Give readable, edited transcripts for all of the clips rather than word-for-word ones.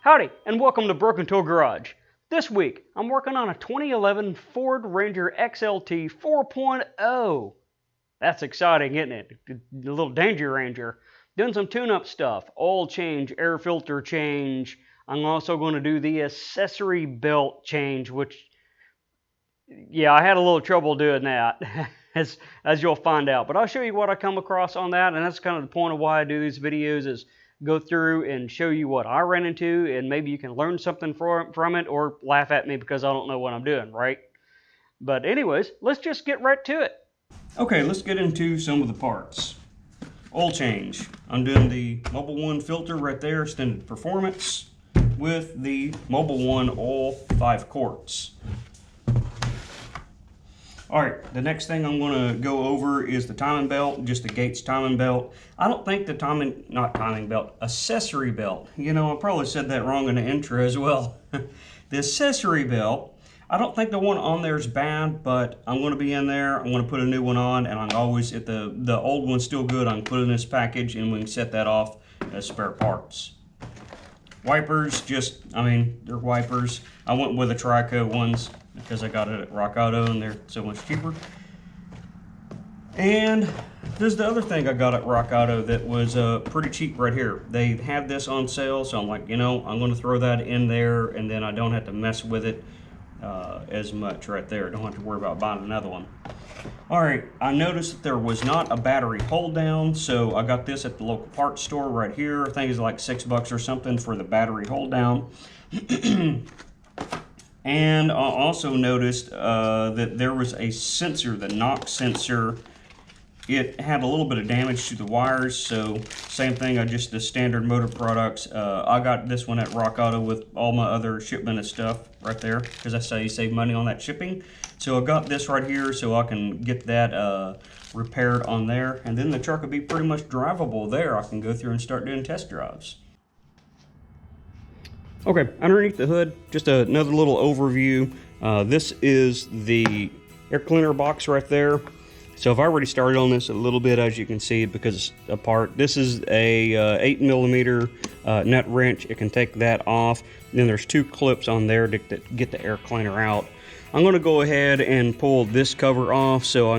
Howdy, and welcome to Broken Tool Garage. This week, I'm working on a 2011 Ford Ranger XLT 4.0. That's exciting, isn't it? A little Danger Ranger. Doing some tune-up stuff, oil change, air filter change. I'm also going to do the accessory belt change, which, yeah, I had a little trouble doing that, as you'll find out. But I'll show you what I come across on that, and that's kind of the point of why I do these videos, is go through and show you what I ran into, and maybe you can learn something from it, or laugh at me because I don't know what I'm doing, right? But anyways, let's just get right to it. Okay, let's get into some of the parts. Oil change. I'm doing the Mobil 1 filter right there, extended performance, with the Mobil 1 oil 5 quarts. Alright, the next thing I'm going to go over is the timing belt, just the Gates timing belt. I don't think the accessory belt. You know, I probably said that wrong in the intro as well. The accessory belt, I don't think the one on there is bad, but I'm going to be in there, I'm going to put a new one on, and I'm always, if the old one's still good, I can put it in this package and we can set that off as spare parts. Wipers, they're wipers. I went with the Trico ones because I got it at Rock Auto and they're so much cheaper. And there's the other thing I got at Rock Auto that was pretty cheap right here. They had this on sale, so I'm like, you know, I'm going to throw that in there, and then I don't have to mess with it as much right there. Don't have to worry about buying another one. Alright, I noticed that there was not a battery hold down, so I got this at the local parts store right here. I think it's like $6 or something for the battery hold down. And I also noticed that there was a sensor, the knock sensor. It had a little bit of damage to the wires, so same thing, the standard motor products. I got this one at Rock Auto with all my other shipment of stuff right there, because I say you save money on that shipping. So I got this right here so I can get that repaired on there, and then the truck will be pretty much drivable there. I can go through and start doing test drives. Okay, underneath the hood, just another little overview. This is the air cleaner box right there. So I've already started on this a little bit, as you can see, because it's apart. This is a 8mm nut wrench. It can take that off. And then there's two clips on there to get the air cleaner out. I'm going to go ahead and pull this cover off so I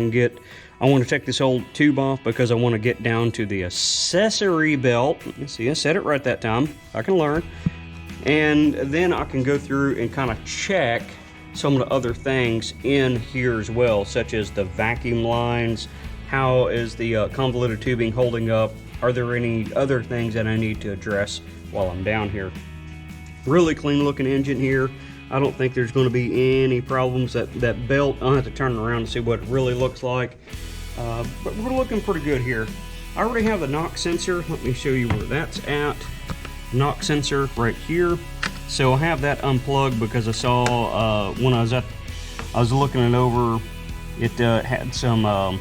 want to take this whole tube off because I want to get down to the accessory belt. See, I said it right that time. I can learn. And then I can go through and kind of check some of the other things in here as well, such as the vacuum lines. How is the convoluted tubing holding up? Are there any other things that I need to address while I'm down here? Really clean looking engine here. I don't think there's going to be any problems. That belt, I'll have to turn it around to see what it really looks like. But we're looking pretty good here. I already have the knock sensor. Let me show you where that's at. Knock sensor right here. So I have that unplugged because I saw when I was looking it over, it had some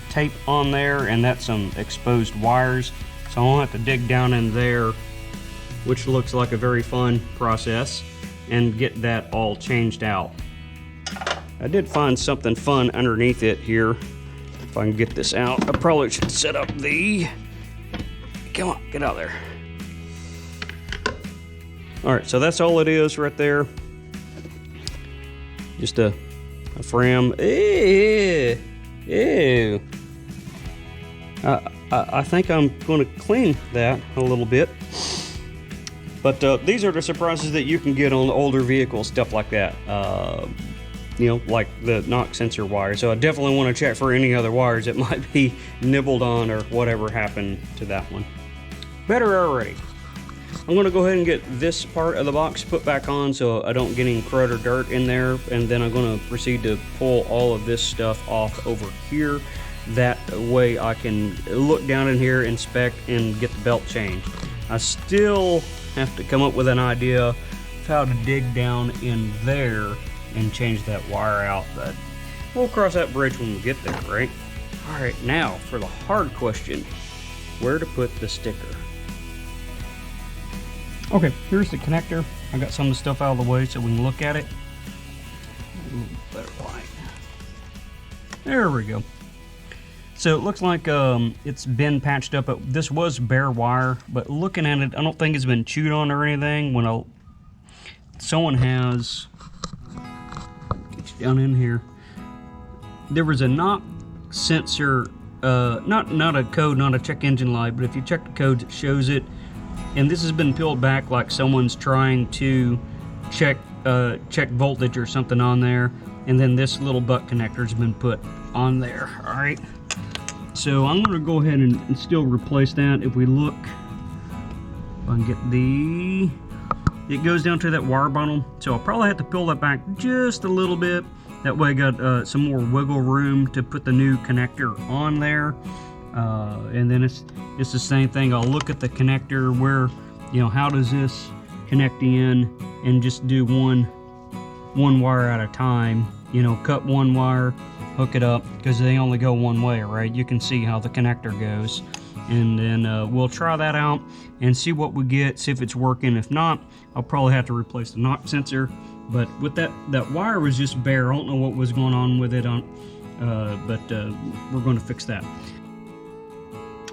tape on there, and that's some exposed wires. So I'll have to dig down in there, which looks like a very fun process, and get that all changed out. I did find something fun underneath it here. If I can get this out, I probably should set up the, come on, get out there. Alright, so that's all it is right there. Just a frame. Ew. Ew. I think I'm going to clean that a little bit. But these are the surprises that you can get on older vehicles, stuff like that. You know, like the knock sensor wire. So I definitely want to check for any other wires that might be nibbled on or whatever happened to that one. Better already. I'm going to go ahead and get this part of the box put back on so I don't get any crud or dirt in there, and then I'm going to proceed to pull all of this stuff off over here. That way I can look down in here, inspect, and get the belt changed. I still have to come up with an idea of how to dig down in there and change that wire out, but we'll cross that bridge when we get there, right? Alright, now for the hard question, where to put the sticker. Okay, here's the connector. I got some of the stuff out of the way so we can look at it. A little better light. There we go. So it looks like it's been patched up. This was bare wire, but looking at it, I don't think it's been chewed on or anything. When someone has, get you down in here, there was a knock sensor, not a code, not a check engine light, but if you check the codes, it shows it. And this has been peeled back like someone's trying to check voltage or something on there. And then this little butt connector has been put on there. All right. So I'm going to go ahead and still replace that. If we look, if I can get it goes down to that wire bundle. So I'll probably have to peel that back just a little bit. That way I got some more wiggle room to put the new connector on there. And then it's the same thing. I'll look at the connector where, how does this connect in, and just do one wire at a time. Cut one wire, hook it up, because they only go one way, right? You can see how the connector goes. And then we'll try that out and see what we get, see if it's working. If not, I'll probably have to replace the knock sensor. But with that wire was just bare. I don't know what was going on with it, but we're going to fix that.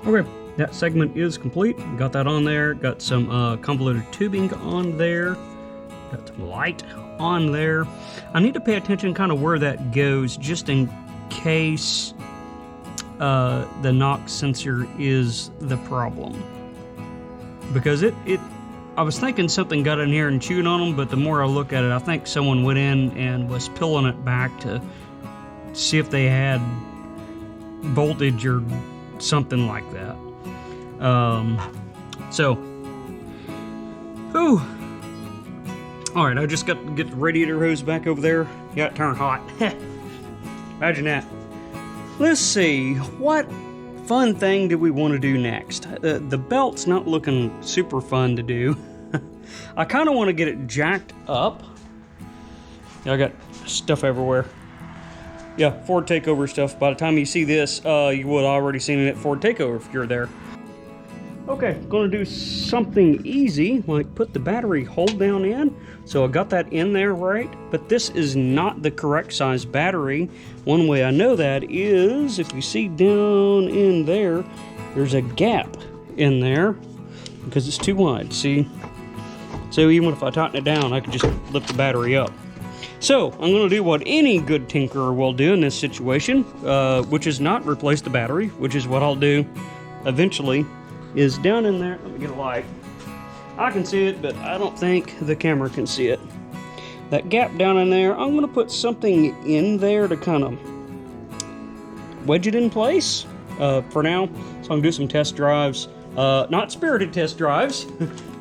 Okay, that segment is complete. Got that on there. Got some convoluted tubing on there. Got some light on there. I need to pay attention kind of where that goes, just in case the knock sensor is the problem. Because I was thinking something got in here and chewed on them, but the more I look at it, I think someone went in and was peeling it back to see if they had voltage or something like that. All right, I just got to get the radiator hose back over there. Got it turned hot. Imagine that. Let's see, what fun thing do we want to do next? The belt's not looking super fun to do. I kind of want to get it jacked up. I got stuff everywhere. Yeah, Ford Takeover stuff. By the time you see this, you would have already seen it at Ford Takeover if you're there. Okay, gonna do something easy, like put the battery hold down in. So I got that in there right, but this is not the correct size battery. One way I know that is, if you see down in there, there's a gap in there because it's too wide, see? So even if I tighten it down, I could just lift the battery up. So I'm gonna do what any good tinkerer will do in this situation, which is not replace the battery, which is what I'll do eventually. Is down in there, let me get a light. I can see it, but I don't think the camera can see it. That gap down in there, I'm gonna put something in there to kind of wedge it in place for now. So I'm gonna do some test drives, not spirited test drives,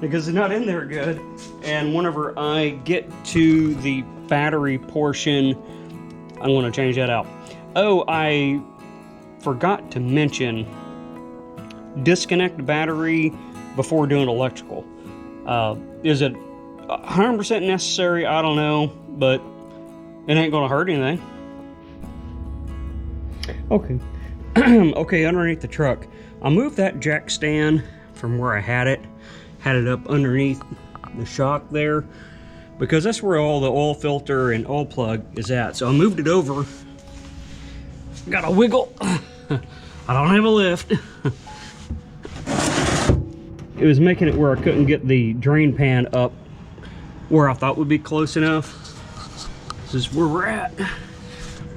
because they're not in there good. And whenever I get to the battery portion, I'm gonna change that out. Oh, I forgot to mention, disconnect the battery before doing electrical. Is it 100% necessary? I don't know, but it ain't gonna hurt anything. Okay. Okay, underneath the truck, I moved that jack stand from where I had it up underneath the shock there, because that's where all the oil filter and oil plug is at. So I moved it over. Got a wiggle. I don't have a lift. It was making it where I couldn't get the drain pan up where I thought would be close enough. This is where we're at.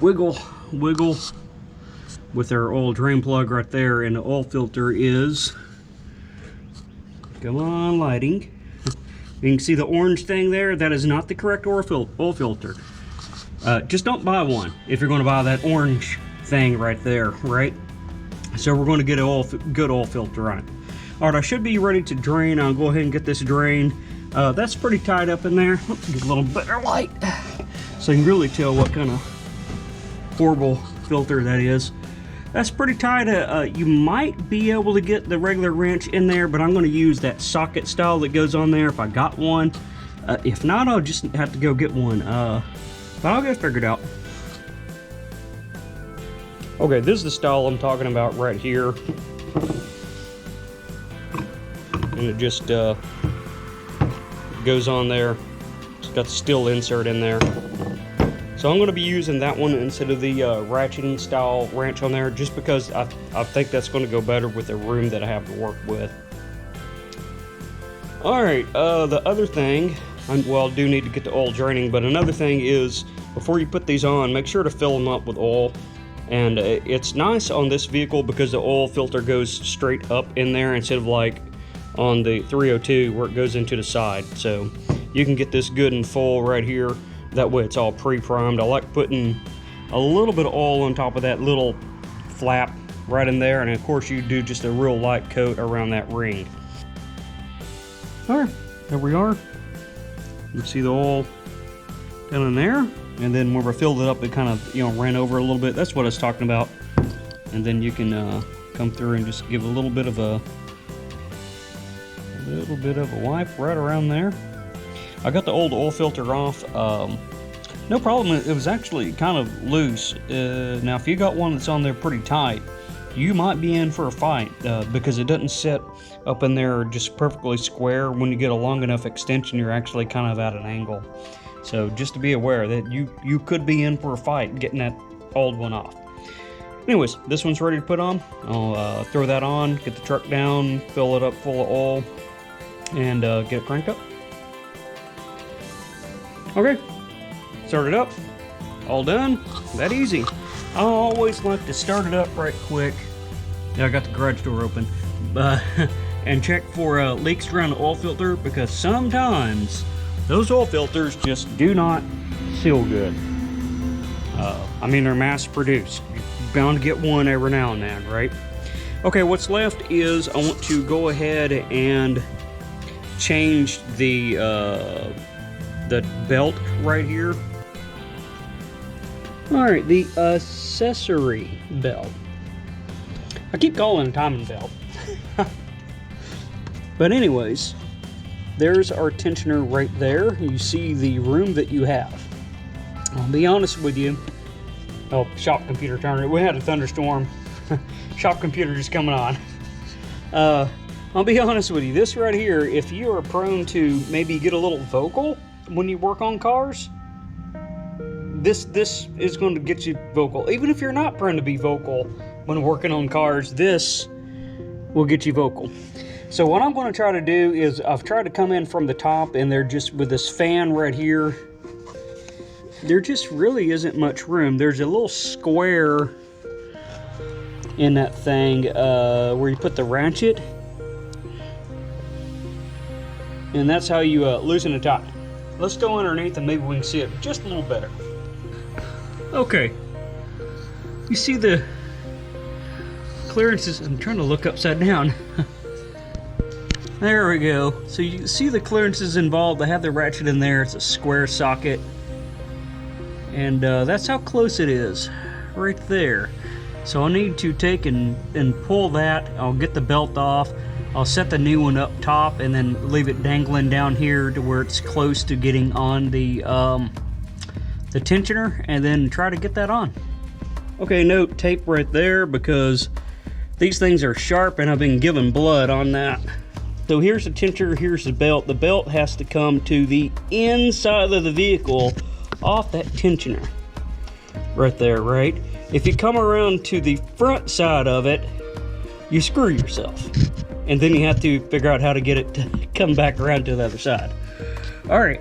Wiggle, wiggle with our oil drain plug right there, and the oil filter is, come on, lighting. You can see the orange thing there. That is not the correct oil filter. Just don't buy one if you're going to buy that orange thing right there, right? So we're going to get a good oil filter on it. All right, I should be ready to drain. I'll go ahead and get this drained. That's pretty tied up in there. Let's get a little better light so you can really tell what kind of horrible filter that is. That's pretty tight. You might be able to get the regular wrench in there, but I'm going to use that socket style that goes on there if I got one. If not, I'll just have to go get one. But I'll get it figured out. Okay, this is the style I'm talking about right here. And it just goes on there. It's got the steel insert in there. So So I'm going to be using that one instead of the ratcheting style wrench on there, just because I think that's going to go better with the room that I have to work with. Alright, the other thing, I do need to get the oil draining, but another thing is, before you put these on, make sure to fill them up with oil. And it's nice on this vehicle because the oil filter goes straight up in there instead of like on the 302 where it goes into the side. So you can get this good and full right here. That way it's all pre-primed. I like putting a little bit of oil on top of that little flap right in there. And of course you do just a real light coat around that ring. All right, there we are. You can see the oil down in there. And then when we filled it up, it kind of, ran over a little bit. That's what I was talking about. And then you can come through and just give a little bit of a wipe right around there. I got the old oil filter off. No problem. It was actually kind of loose. Now, if you got one that's on there pretty tight, you might be in for a fight because it doesn't sit up in there just perfectly square. When you get a long enough extension, you're actually kind of at an angle. So just to be aware that you could be in for a fight getting that old one off. Anyways, this one's ready to put on. I'll throw that on, get the truck down, fill it up full of oil, and get it cranked up. Okay, start it up. All done. That easy. I always like to start it up right quick. Yeah, I got the garage door open. And check for leaks around the oil filter, because sometimes those oil filters just do not seal good. I mean, they're mass produced. You're bound to get one every now and then, right? Okay, what's left is I want to go ahead and change the belt right here. All right, the accessory belt. I keep calling it a timing belt. But anyways, there's our tensioner right there. You see the room that you have. I'll be honest with you. Oh, shop computer turned. We had a thunderstorm. Shop computer just coming on. I'll be honest with you. This right here, if you are prone to maybe get a little vocal when you work on cars, this is going to get you vocal. Even if you're not prone to be vocal when working on cars, this will get you vocal. So what I'm going to try to do is I've tried to come in from the top, and they're just with this fan right here. There just really isn't much room. There's a little square in that thing where you put the ratchet, and that's how you loosen the tie. Let's go underneath and maybe we can see it just a little better. Okay, you see the clearances. I'm trying to look upside down. There we go. So you see the clearances involved. I have the ratchet in there. It's a square socket. And that's how close it is. Right there. So I'll need to take and pull that. I'll get the belt off. I'll set the new one up top and then leave it dangling down here to where it's close to getting on the tensioner, and then try to get that on. Okay, note tape right there because these things are sharp and I've been giving blood on that. So here's the tensioner, here's the belt. The belt has to come to the inside of the vehicle off that tensioner. Right there, right? If you come around to the front side of it, you screw yourself. And then you have to figure out how to get it to come back around to the other side. All right,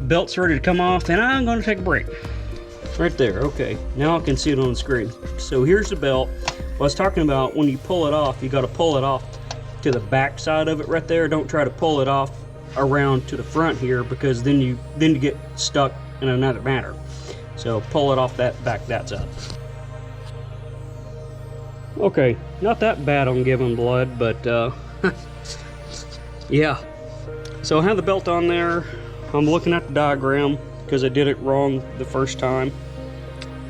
belt's ready to come off, and I'm gonna take a break. Right there, okay. Now I can see it on the screen. So here's the belt. What I was talking about, when you pull it off, you gotta pull it off to the back side of it right there. Don't try to pull it off around to the front here, because then you get stuck in another matter. So pull it off that side. Okay, not that bad on giving blood, but yeah. So I have the belt on there. I'm looking at the diagram because I did it wrong the first time.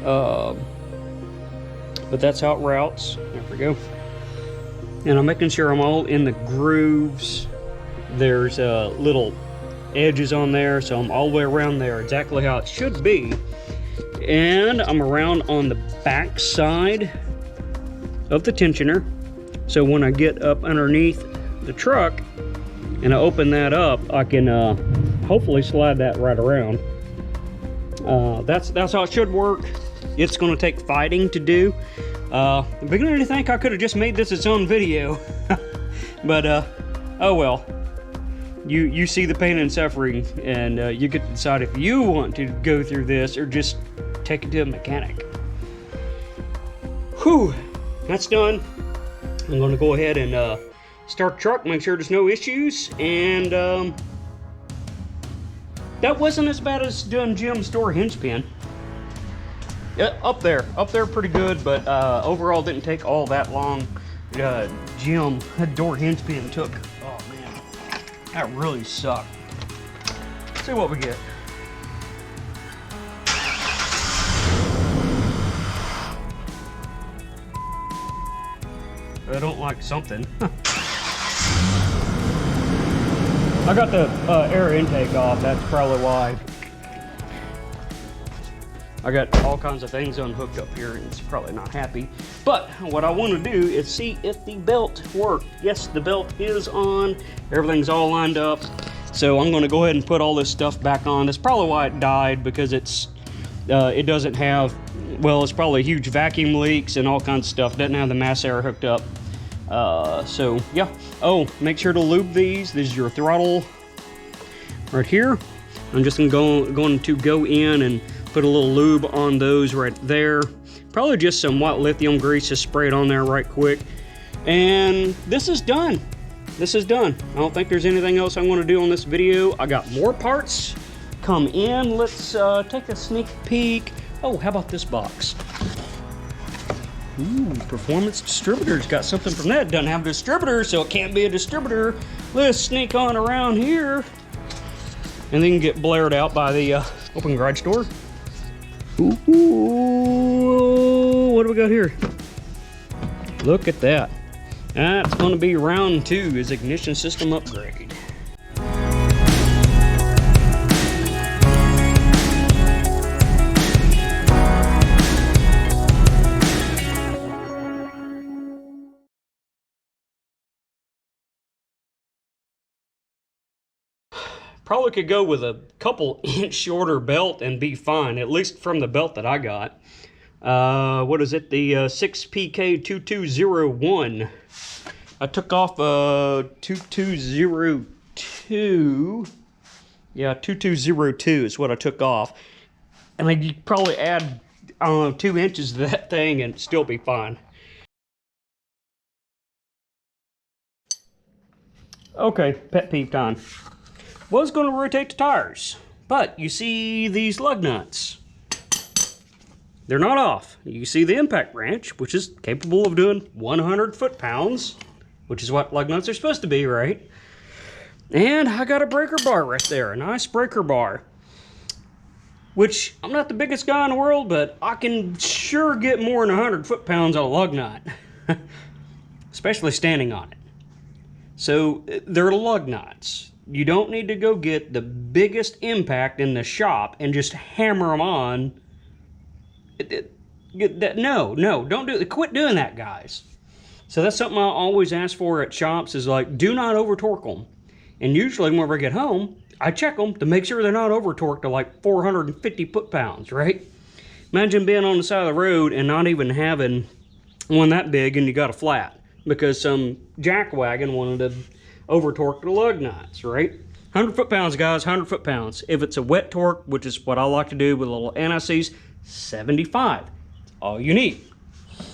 But that's how it routes. There we go. And I'm making sure I'm all in the grooves. There's little edges on there, so I'm all the way around there, exactly how it should be. And I'm around on the back side of the tensioner, so when I get up underneath the truck and I open that up, I can hopefully slide that right around. That's how it should work. It's going to take fighting to do. I'm beginning to think I could have just made this its own video, but oh well. You see the pain and suffering, and you get to decide if you want to go through this or just take it to a mechanic. Whew, that's done. I'm going to go ahead and start the truck, make sure there's no issues, and that wasn't as bad as doing Jim's door hinge pin. Yeah, up there pretty good, but overall didn't take all that long. Jim door hinge pin took, oh man, that really sucked. Let's see what we get. I don't like something. I got the air intake off, that's probably why. I got all kinds of things unhooked up here and it's probably not happy. But what I want to do is see if the belt worked. Yes, the belt is on. Everything's all lined up. So I'm going to go ahead and put all this stuff back on. That's probably why it died, because it doesn't have, well, it's probably huge vacuum leaks and all kinds of stuff. Doesn't have the mass air hooked up. So yeah. Oh, make sure to lube these. This is your throttle right here. I'm just going to go in and put a little lube on those right there. Probably just some white lithium grease, just spray it on there right quick. And this is done. This is done. I don't think there's anything else I want to do on this video. I got more parts come in. Let's take a sneak peek. Oh, how about this box? Ooh, Performance Distributors. Got something from that. Doesn't have a distributor, so it can't be a distributor. Let's sneak on around here. And then get blared out by the open garage door. Ooh, what do we got here? Look at that. That's going to be round 2, is ignition system upgrade. Probably could go with a couple inch shorter belt and be fine, at least from the belt that I got. What is it? The 6PK2201. I took off 2202. Yeah, 2202 is what I took off. And I could probably add, I don't know, 2 inches to that thing and still be fine. Okay, pet peeve time. Was going to rotate the tires, but you see these lug nuts. They're not off. You see the impact wrench, which is capable of doing 100 foot-pounds, which is what lug nuts are supposed to be, right? And I got a breaker bar right there, a nice breaker bar. Which, I'm not the biggest guy in the world, but I can sure get more than 100 foot-pounds on a lug nut. Especially standing on it. So, they're lug nuts. You don't need to go get the biggest impact in the shop and just hammer them on. No, don't do it. Quit doing that, guys. So that's something I always ask for at shops, is like, do not over torque them. And usually whenever I get home, I check them to make sure they're not over torqued to like 450 foot-pounds, right? Imagine being on the side of the road and not even having one that big and you got a flat because some jackwagon wanted to over torque the lug nuts, right? 100 foot-pounds, guys, 100 foot-pounds. If it's a wet torque, which is what I like to do with little anti-seize, 75. That's all you need.